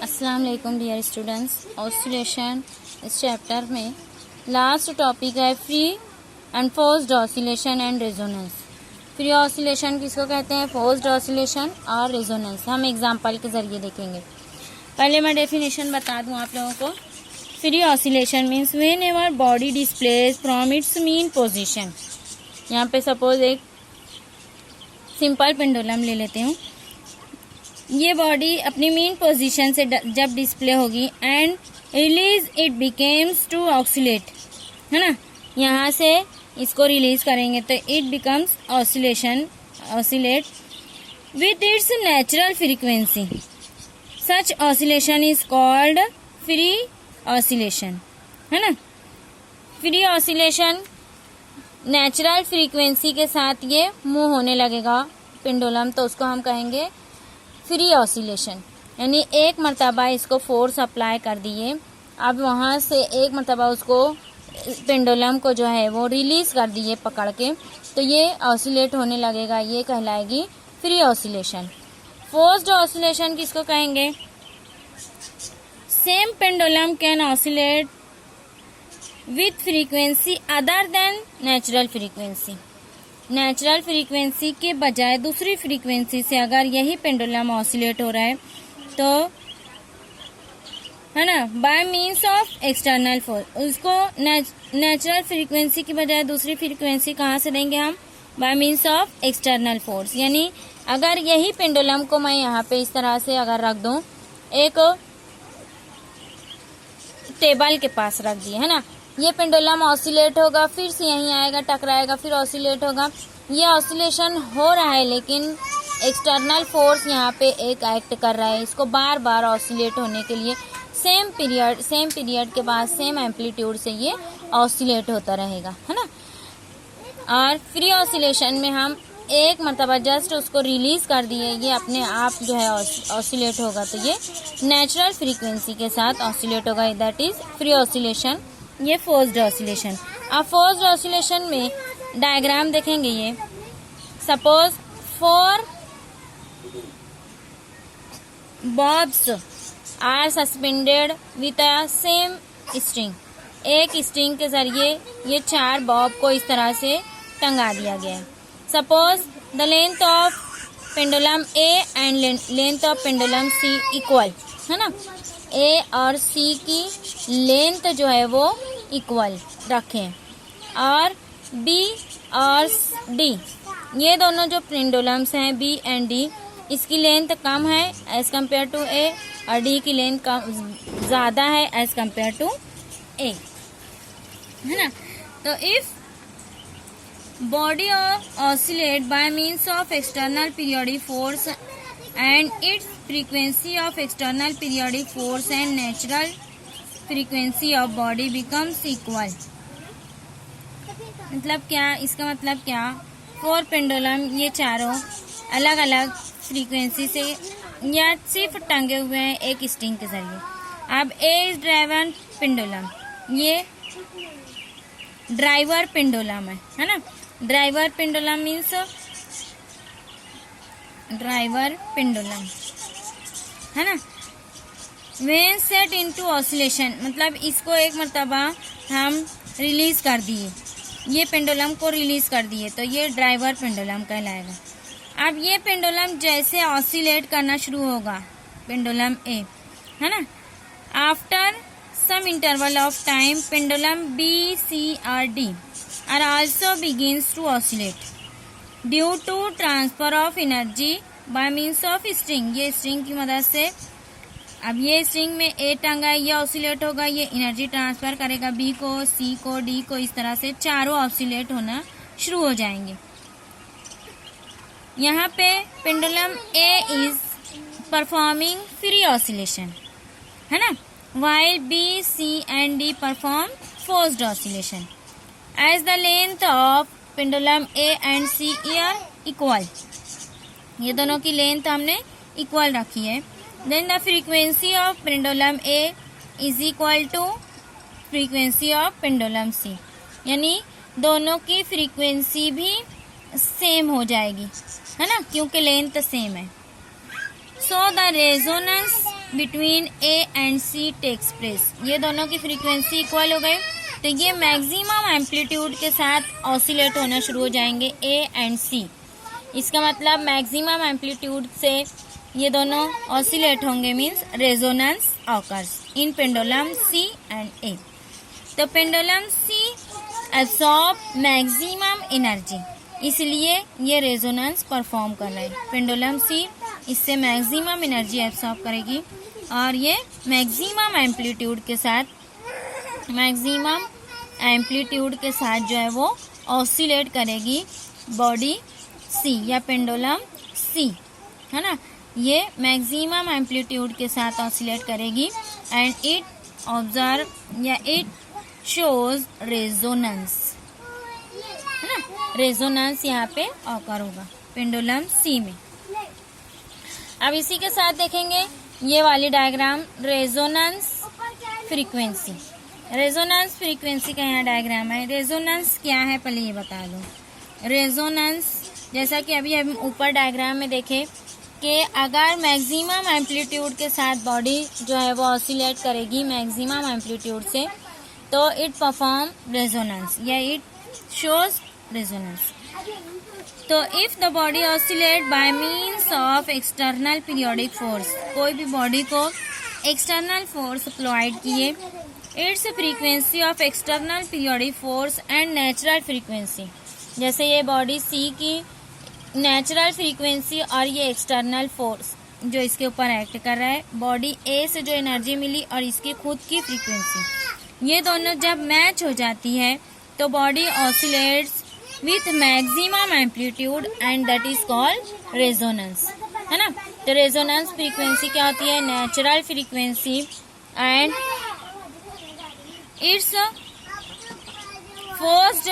अस्सलाम वालेकुम dear students. Oscillation इस चैप्टर में लास्ट टॉपिक है free and forced oscillation and resonance. Free oscillation किसको कहते हैं, फोर्स्ड ऑसिलेशन और रेजोनेंस हम एग्जाम्पल के जरिए देखेंगे। पहले मैं डेफिनेशन बता दूं आप लोगों को। Free oscillation means when ever body displace from its mean position. यहाँ पे सपोज एक सिंपल पेंडुलम ले लेते हूँ। ये बॉडी अपनी मीन पोजीशन से जब डिस्प्ले होगी and release it becomes to oscillate, है ना। यहाँ से इसको रिलीज करेंगे तो it becomes oscillate with its natural frequency. Such oscillation is called free oscillation, है ना। फ्री ऑसिलेशन नेचुरल फ्रीक्वेंसी के साथ ये मूव होने लगेगा पेंडुलम, तो उसको हम कहेंगे फ्री ऑसिलेशन। यानी एक मर्तबा इसको फोर्स अप्लाई कर दिए, अब वहाँ से एक मर्तबा उसको पेंडुलम को जो है वो रिलीज कर दिए पकड़ के, तो ये ऑसिलेट होने लगेगा, ये कहलाएगी फ्री ऑसिलेशन। फोर्स्ड ऑसिलेशन किसको कहेंगे, same pendulum can oscillate with frequency other than natural frequency. Natural frequency के बजाय दूसरी फ्रीक्वेंसी से अगर यही पेंडुलम ऑसिलेट हो रहा है तो, है ना, bye means of external force. उसको नेचुरल फ्रीक्वेंसी की बजाय दूसरी फ्रीक्वेंसी कहाँ से देंगे हम, bye means of external force. यानी अगर यही पेंडुलम को मैं यहाँ पे इस तरह से अगर रख दूं, एक टेबल के पास रख दिए, है ना, ये पेंडुलम ऑसिलेट होगा, फिर से यहीं आएगा, टकराएगा, फिर ऑसिलेट होगा। ये ऑसिलेशन हो रहा है लेकिन एक्सटर्नल फोर्स यहाँ पे एक एक्ट कर रहा है इसको बार बार ऑसिलेट होने के लिए। सेम पीरियड के बाद सेम एम्पलीट्यूड से ये ऑसिलेट होता रहेगा, है ना। और फ्री ऑसिलेशन में हम एक मर्तबा जस्ट उसको रिलीज कर दिए, ये अपने आप जो है ऑसिलेट होगा, तो ये नेचुरल फ्रीक्वेंसी के साथ ऑसिलेट होगा, दैट इज फ्री ऑसिलेशन। ये फोर्स्ड ऑसिलेशन। अब फोर्स्ड ऑसिलेशन में डायग्राम देखेंगे। ये suppose 4 bobs are suspended with a same string. एक स्ट्रिंग के जरिए ये 4 बॉब को इस तरह से टंगा दिया गया है। Suppose the length of pendulum A and length of pendulum C equal, है ना। ए और सी की लेंथ जो है वो इक्वल रखें, और बी और डी, ये दोनों जो पेंडुलम्स हैं बी एंड डी, इसकी लेंथ कम है एज कम्पेयर टू ए, और डी की लेंथ कम ज़्यादा है एज कम्पेयर टू ए, है ना। तो if body oscillate by means of external periodic force and its frequency of external periodic force and natural frequency of body becomes equal। मतलब क्या, इसका मतलब क्या, 4 पेंडुलम ये चारों अलग अलग फ्रीक्वेंसी से या सिर्फ टंगे हुए हैं एक स्ट्रिंग के जरिए। अब ए इज ड्राइवर पेंडुलम, ये ड्राइवर पेंडुलम है ना। Driver pendulum means driver pendulum, है ना। व्हेन सेट इनटू ऑसिलेशन, मतलब इसको एक मर्तबा हम रिलीज कर दिए, ये पेंडुलम को रिलीज कर दिए, तो ये ड्राइवर पेंडुलम कहलाएगा। अब ये पेंडुलम जैसे ऑसिलेट करना शुरू होगा, पेंडुलम ए, है ना, after some interval of time pendulum B, C or D are also begins to oscillate due to transfer of energy by means of string। ये स्ट्रिंग की मदद से, अब ये स्ट्रिंग में ए टंगा है, ये ऑसिलेट होगा, ये एनर्जी ट्रांसफर करेगा बी को, सी को, डी को, इस तरह से चारों ऑसिलेट होना शुरू हो जाएंगे। यहाँ पे pendulum A is performing free oscillation, है ना, while B, C and D perform forced oscillation as the length of pendulum A and C are equal। ये दोनों की लेंथ हमने इक्वल रखी है। Then the frequency of pendulum A is equal to frequency of pendulum C। यानी दोनों की frequency भी सेम हो जाएगी, है ना, क्योंकि लेंथ सेम है। So the resonance between A and C takes place, ये दोनों की फ्रीक्वेंसी इक्वल हो गए तो ये मैक्सिमम एम्पलीट्यूड के साथ ऑसिलेट होना शुरू हो जाएंगे ए एंड सी। इसका मतलब मैक्सिमम एम्पलीट्यूड से ये दोनों ऑसिलेट होंगे, means resonance occurs in pendulum C and A. तो pendulum C absorb maximum energy, इसलिए ये रेजोनेंस परफॉर्म कर रहा है। पेंडुलम सी इससे मैक्सिमम एनर्जी एब्सॉर्ब करेगी और ये मैक्सिमम एम्पलीट्यूड के साथ जो है वो ऑसिलेट करेगी बॉडी सी या पेंडुलम सी, है ना। ये मैक्सिमम एम्पलीट्यूड के साथ ऑसिलेट करेगी एंड इट ऑब्जर्व या इट शोज रेजोनेंस, है ना। रेजोनेंस यहाँ पे ऑकर होगा पेंडुलम सी में। अब इसी के साथ देखेंगे ये वाली diagram, resonance frequency. Resonance frequency का यहाँ डायग्राम है। रेजोनेंस क्या है पहले ये बता दो। रेजोनेंस जैसा कि अभी हम ऊपर डायग्राम में देखे कि अगर मैक्सिमम एम्पलीट्यूड के साथ बॉडी जो है वो ऑसिलेट करेगी मैक्सिमम एम्पलीट्यूड से, तो इट परफॉर्म रेजोनेंस या इट शोज रेजोनेंस। तो if the body oscillate bye means of external periodic force, कोई भी बॉडी को एक्सटर्नल फोर्स अप्लाइड किए, it's frequency of external periodic force and natural frequency, जैसे ये बॉडी सी की नेचुरल फ्रीक्वेंसी और ये एक्सटर्नल फोर्स जो इसके ऊपर एक्ट कर रहा है, बॉडी ए से जो एनर्जी मिली और इसकी खुद की फ्रीक्वेंसी, ये दोनों जब मैच हो जाती है तो body oscillates with maximum amplitude and that is called resonance, है ना। तो रेजोनेंस फ्रीक्वेंसी क्या होती है? Natural frequency and it's forced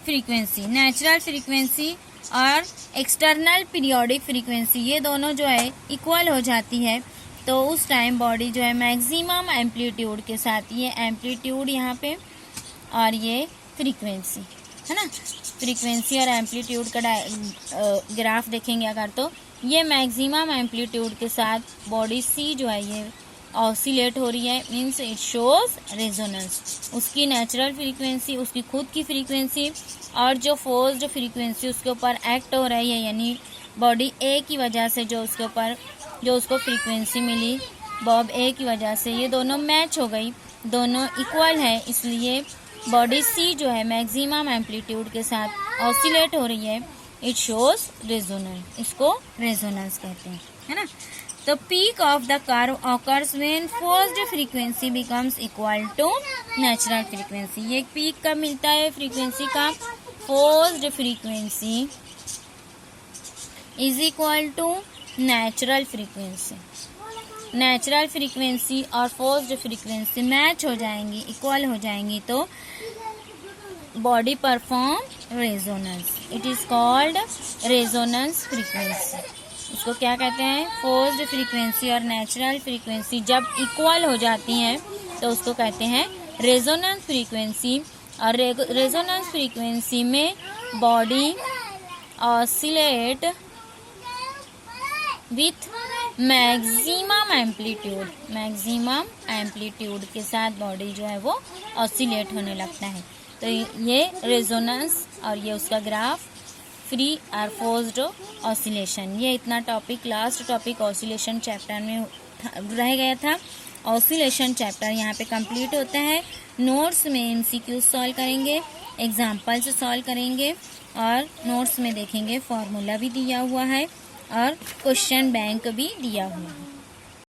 frequency. Natural frequency और एक्सटर्नल पीरियोडिक फ्रीक्वेंसी ये दोनों जो है इक्वल हो जाती है, तो उस टाइम बॉडी जो है मैक्सिमम एम्पलीट्यूड के साथ, ये एम्पलीट्यूड यहाँ पे और ये फ्रीक्वेंसी, है ना। फ्रीक्वेंसी और एम्पलीट्यूड का ग्राफ देखेंगे अगर, तो ये मैक्सिमम एम्पलीट्यूड के साथ बॉडी सी जो है ये ऑसिलेट हो रही है, मीन्स इट शोज रेजोनेंस। उसकी नेचुरल फ्रीक्वेंसी, उसकी खुद की फ्रीक्वेंसी और जो फोर्स्ड फ्रीक्वेंसी उसके ऊपर एक्ट हो रही है, यानी बॉडी ए की वजह से जो उसको फ्रीक्वेंसी मिली बॉब ए की वजह से, ये दोनों मैच हो गई, दोनों इक्वल है, इसलिए बॉडी सी जो है मैक्सिमम एम्पलीट्यूड के साथ ऑसिलेट हो रही है, इट शोज रेजोनेंस, इसको रेजोनेंस कहते हैं, है ना। तो peak of the curve occurs when forced frequency becomes equal to natural frequency. ये पीक कब मिलता है फ्रीक्वेंसी का? Forced frequency is equal to natural frequency. Natural frequency और फोर्स्ड फ्रीक्वेंसी मैच हो जाएंगी, इक्वल हो जाएंगी, तो body perform resonance. It is called resonance frequency. इसको क्या कहते हैं? फोर्स्ड फ्रीक्वेंसी और नेचुरल फ्रीक्वेंसी जब इक्वल हो जाती हैं तो उसको कहते हैं रेजोनेंस फ्रीक्वेंसी। और रेजोनेंस फ्रीक्वेंसी में body oscillate with maximum amplitude के साथ बॉडी जो है वो ऑसिलेट होने लगता है। तो ये रेजोनेंस और ये उसका ग्राफ फ्री और फोर्स्ड ऑसिलेशन। ये इतना topic, last topic oscillation chapter में रह गया था। ऑसिलेशन चैप्टर यहाँ पे कंप्लीट होता है। नोट्स में एमसीक्यू सॉल्व करेंगे, एग्जाम्पल से सॉल्व करेंगे और नोट्स में देखेंगे फॉर्मूला भी दिया हुआ है और क्वेश्चन बैंक भी दिया हुआ है।